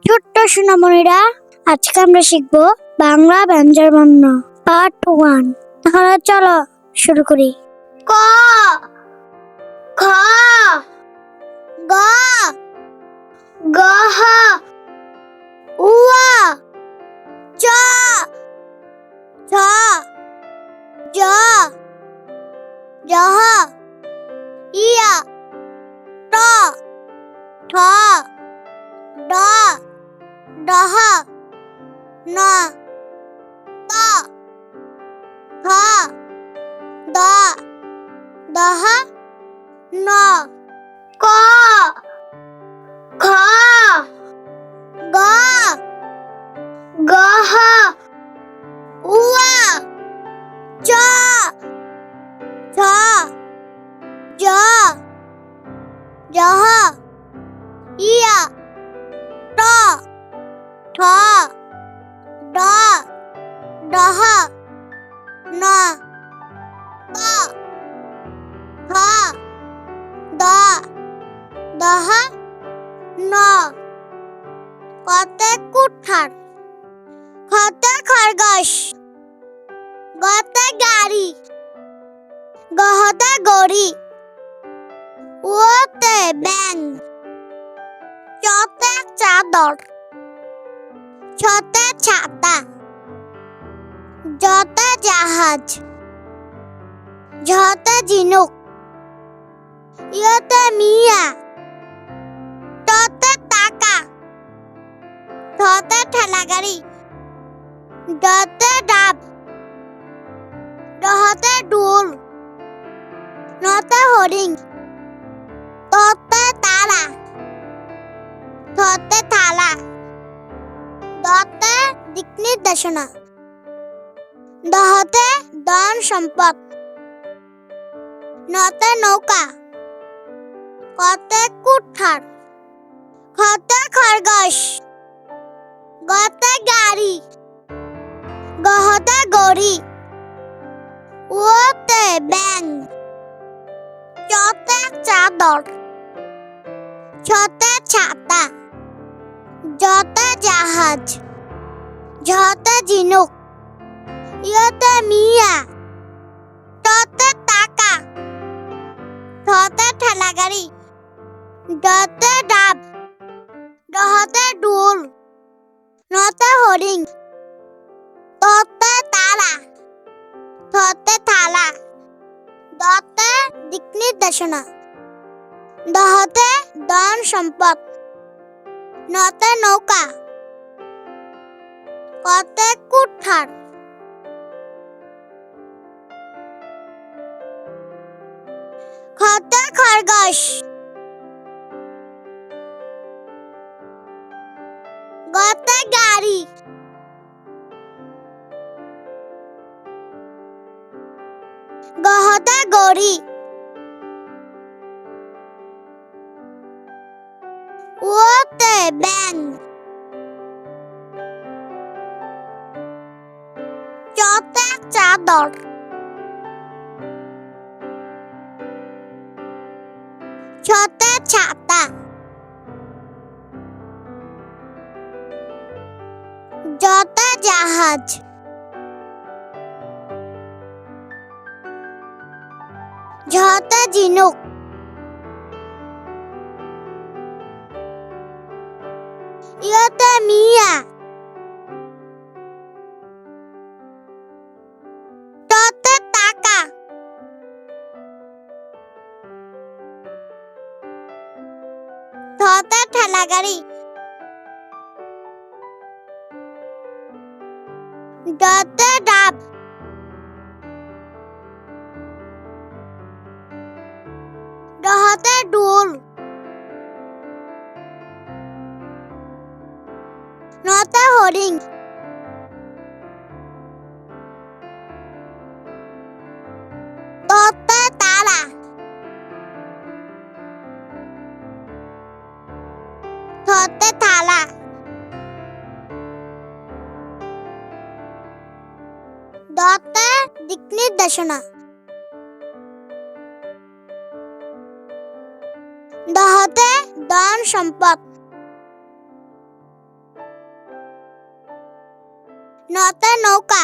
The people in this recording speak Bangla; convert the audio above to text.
ছোট্ট সোনামণিরা, আজকে আমরা শিখব বাংলা ব্যঞ্জন বর্ণ পার্ট 1। তাহলে চলো শুরু করি। ক, খ, গ, গহ, উয়া, চ, ছ, জ, জহ, ইয়া, ট, ঠ, ড, ডহ, ন, ত, থ, দ, দহ, ন। ক, খ, গ, গহ, উয়া, চ, ছ, জ, জহ, ইয়া, ট, ঠ, ড, ডহ, ন, ত, থ, দ, দহ, ন। কতে কুঠার, খতে খরগোশ, গতে গাড়ি, গহতে গড়ি, ওতে ব্যাঙ, চতে চাদর, ছতে ছাতা, জতে জাহাজ, ঝতে ঝিনুক, ইয়তে মিয়া, টতে টাকা, থতে ঠেলা গাড়ি, ডতে ডাব, ডহতে ডুল, নতে হরিণ, ততে তারা, থতে থালা, দতে দিক নির্দেশনা, দহতে ধন সম্পদ, নতে নৌকা। কতে কুঠার, খতে খরগোশ, গতে গাড়ি, গহতে গড়ি, ওতে ব্যাঙ, চতে চাদর, ছতে ছাতা, জতে জাহাজ, ঝতে ঝিনুক, ইয়তে মিয়া, টতে টাকা, থতে ঠেলা গাড়ি, ডতে ডাব, ডহতে ডুল, নতে হরিণ, ততে তারা, থতে থালা, দতে দিক নির্দেশনা, দহতে ধন সম্পদ, নতে নৌকা। কতে কুঠার, খতে খরগোশ, গতে গাড়ি, গহতে গড়ি, ওতে ব্যাঙ, চতে চাদর, ছতে ছাতা, জতে জাহাজ, ঝতে ঝিনুক, ইয়তে মিয়া, টতে টাকা, থতে ঠেলা গাড়ি, ডতে ডাব, ডহতে ডুল, নতে হরিণ, ততে তারা, থতে থালা, দতে দিক নির্দেশনা, দহতে ধন সম্পদ, নতে নৌকা